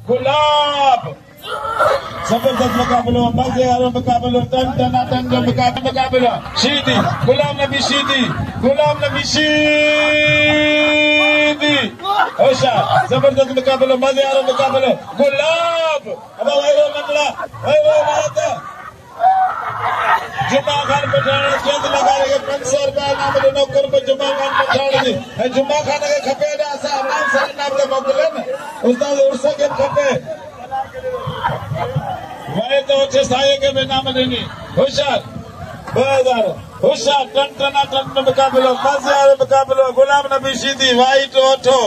गुलाब। जबरदस्त मुकाबलो, मजे वालो मुकाबलो, टन टनाटन जो मुकाबला। शीदी गुलाम नबी शीदी, गुलाम नबी शीदी। होशियार, जबरदस्त मुकाबलो, मजे वालो मुकाबलो। गुलाब अब वही मंडला, वही मारता। जुम्मा खान पठान चंद लगा रहे 500 रुपया नाम ॾिनो कुर्ब जुम्मा खान पठान जी। जुम्मा खान खे खपे न असां अमान सां नाम ते मोकिले न उस्ताद उर्स खे खपे वहे तो उठे साईं खे बि नाम ॾिनी। होशियार 2000 होशियार टन टनाटन मुकाबलो, मज़े वारो मुकाबलो। गुलाम नबी शीदी वाइट ओठो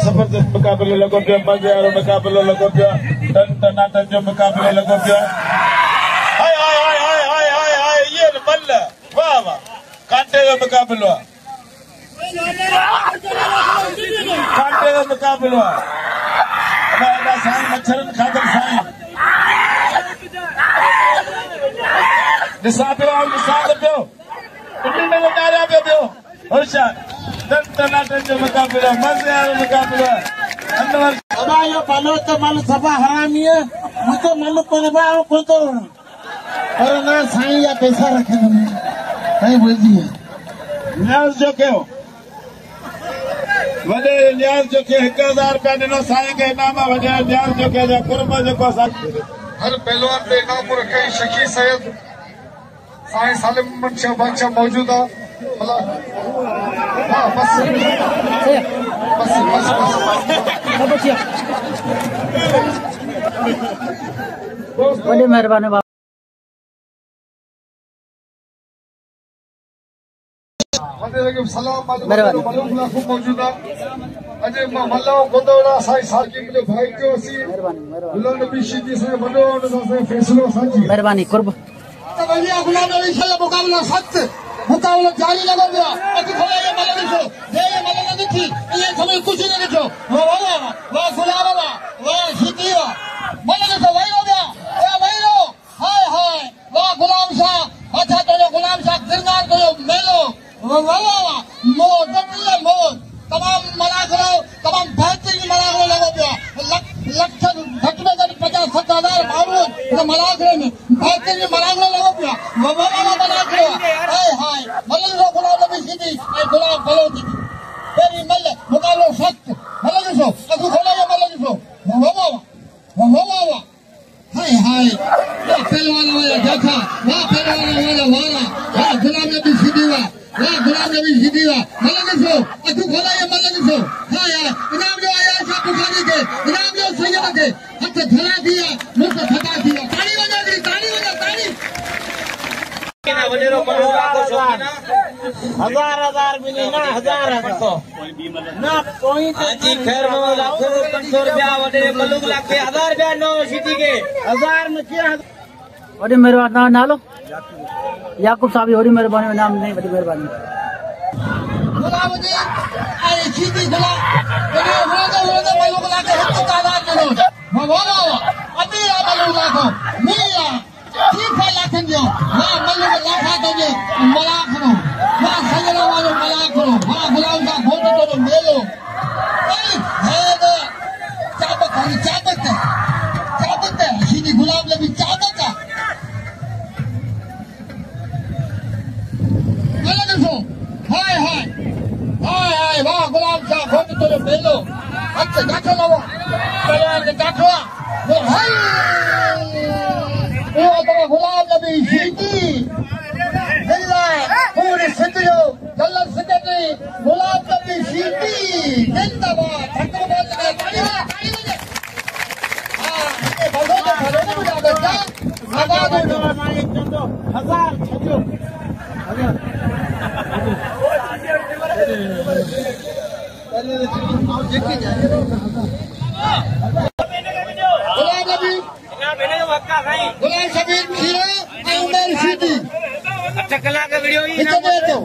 जबरदस्त मुकाबलो लॻो पियो, मज़े वारो मुकाबलो लॻो पियो, टन टनाटन जो मुकाबलो लॻो पियो। हाय हाय हाय हाय हाय हाय हाय ये मल्ल वाह वाह कांटे जो मुकाबलो आहे, कांटे जो मुकाबलो आहे। अदा साईं मच्छरनि खाधल साईं ॾिसां पियो पिंडी में ॾारिया पियो होशियार टन टनाटन जो मुकाबलो, मज़े वारो मुकाबलो आहे। अबा यो पालो तो मन सभा हरामी है मुझे मन पनवा को तो और ना साईं या पैसा रखे नहीं बोलती है न्याज जो कयो वॾे न्याज जो के 1000 रुपया ॾिनो साईं खे इनाम। वॾे न्याज जो के कुर्ब जेको असां हर पहलवान पे इनाम रखे शकी सैयद साईं सालिम बादशाह मौजूद है। बस बड़ी मेहरबानी सलाम मौजूद है। अजय मल्ला गोदोड़ा साईं साकिब जो भाई जो सी गुलाम नबी शीदी से वडो फैसलो साची मेहरबानी कुर्ब भैया गुलाम नबी से मुकाबला सख्त मुकाबला जारी लगा दिया अभी थोड़ा ये मल्ला दिखो ये मल्ला नहीं दिखी ये समय कुछ नहीं दिखो वाह गुलाम वाह शीदी मल्ला दिखो वही हो गया वही हो हाय हाय वाह गुलाम शाह अच्छा तो गुलाम शाह गिरनार को मेलो वाह मोर दतिया मोर तमाम मलागरो तमाम बेहतरीन मलागरो लगो पिया लख घट में घट 50-60 हज़ार माण्हू मलागरे में बेहतरीन मलागरो लगो पिया मलागरो हाय हाय मल्ला गुलाम नबी शीदी गुलाम भलो थी तेरी मल्ल मुकाबलो सख्त मल्ला ॾिसो अखि खोले मल्ला ॾिसो वाह हाय हाय पहलवान वाला देखा वाह पहलवान वाला वाह गुलाम नबी शीदी वाह गुलाम नबी शीदी वाह मल्ला ॾिसो अखि खोले मल्ला ॾिसो हाय इनाम जो आया शाह बुखारी के इनाम जो सैयद के हथ धरा दिया मुंह खता दिया ताली वजा हजार मिली ना हजार ना कोई खैर 500 रुपया वडे मलूक लाखे 1000 रुपया नो शीदी के 1000 में क्या बड़ी मेहरबानी नालो याकूब साहब बड़ी मेहरबानी नाम नहीं बड़ी मेहरबानी गुलाम जी अरे शीदी गुलाम मलूक लाखे हत्ता तादाद नो वाह अभी मलूक लाखो मिया ठीक है लाखन जो वाह मलूक लाखा तो जे मलाखनो वाह सजना वालो मलाखनो वाह गुलाम का घोट तो मेलो है तो चाबक शीदी गुलाम नबी चाबक मल्ला देखो हाय वाह गुलाम शाह घोट तो मेलो अच्छा गाठो लवो पहलवान के गाठो वो हाय वो तो गुलाम नबी शीदी पूरे सिंध जो जनरल सेक्रेटरी गुलाम नबी शीदी जिंदाबाद हैदराबाद का ताली बजे हां ये भलो बुझा बच्चा आबाद हो मालिक चंदो 1000 छजो गुलाम नबी गुलाम शबीर खीरा उमर शीदी अच्छा कला का वीडियो